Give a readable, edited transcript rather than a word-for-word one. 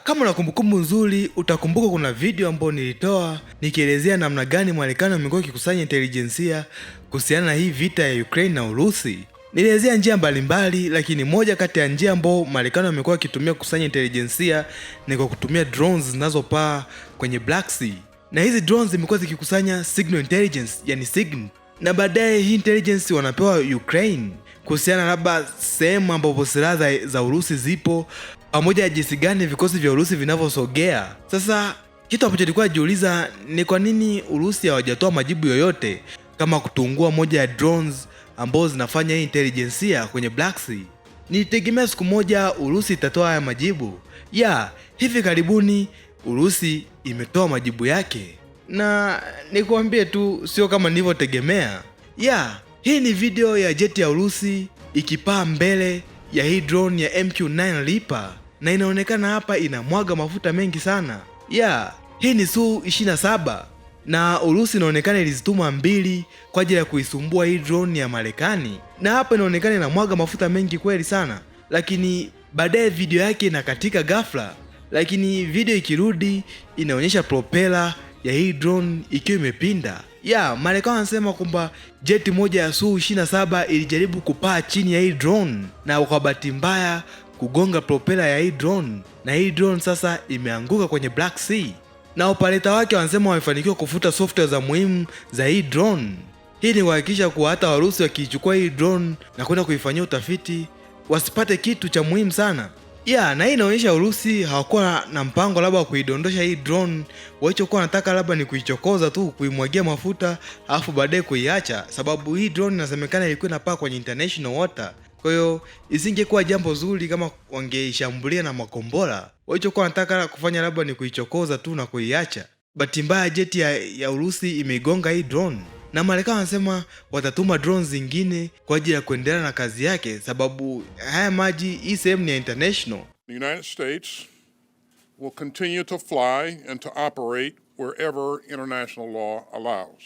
Kama na kumbukumbu nzuri, utakumbuka kuna video ambayo nilitoa nikielezea namna gani Marekani wamekuwa wakikusanya intelijensia kuhusiana na hii vita ya Ukraine na Urusi. Nilielezea njia mbalimbali, lakini moja kati ya njia ambayo Marekani wamekuwa wakitumia kukusanya intelijensia ni kwa kutumia drones zinazopaa kwenye Black Sea. Na hizi drones zimekuwa zikikusanya signal intelligence, yani signal. Na baadaye hii intelligence wanapewa Ukraine kuhusiana labda sehemu ambapo silaha za Urusi zipo, pamoja na jinsi gani vikosi vya Urusi vinavyosogea. Sasa kitu ambacho nilikuwa najiuliza ni kwa nini Urusi hawajatoa majibu yoyote kama kutungua moja ya drones ambazo zinafanya hii intelijensia kwenye Black Sea. Nilitegemea siku moja Urusi itatoa haya majibu. Hivi karibuni Urusi imetoa majibu yake, na nikuambie tu sio kama nilivyotegemea. Hii ni video ya jeti ya Urusi ikipaa mbele ya hii drone ya MQ-9 Reaper, na inaonekana hapa inamwaga mafuta mengi sana. Hii ni Su-27 na Urusi inaonekana ilizituma mbili kwa ajili ya kuisumbua hii drone ya Marekani, na hapa inaonekana inamwaga mafuta mengi kweli sana, lakini baadaye video yake inakatika ghafla. Lakini video ikirudi inaonyesha propela ya hii drone ikiwa imepinda. Marekani wanasema kwamba jeti moja ya Su-27 ilijaribu kupaa chini ya hii drone na kwa bahati mbaya kugonga propela ya hii drone, na hii drone sasa imeanguka kwenye Black Sea, na operator wake wanasema wamefanikiwa kufuta software za muhimu za hii drone. Hii ni kuhakikisha kuwa hata Warusi wakiichukua hii drone na kwenda kuifanyia utafiti wasipate kitu cha muhimu sana. Na hii inaonyesha Urusi hawakuwa na mpango labda wa kuidondosha hii drone. Walichokuwa wanataka labda ni kuichokoza tu, kuimwagia mafuta alafu baadaye kuiacha, sababu hii drone inasemekana ilikuwa inapaa kwenye international water. Kwa hiyo isingekuwa jambo zuri kama wangeishambulia na makombora. Walichokuwa wanataka kufanya labda ni kuichokoza tu na kuiacha. Bahati mbaya jeti ya Urusi imeigonga hii drone, na Marekani wanasema watatuma drones zingine kwa ajili ya kuendelea na kazi yake, sababu haya maji, hii sehemu ni international. The United States will continue to fly and to operate wherever international law allows.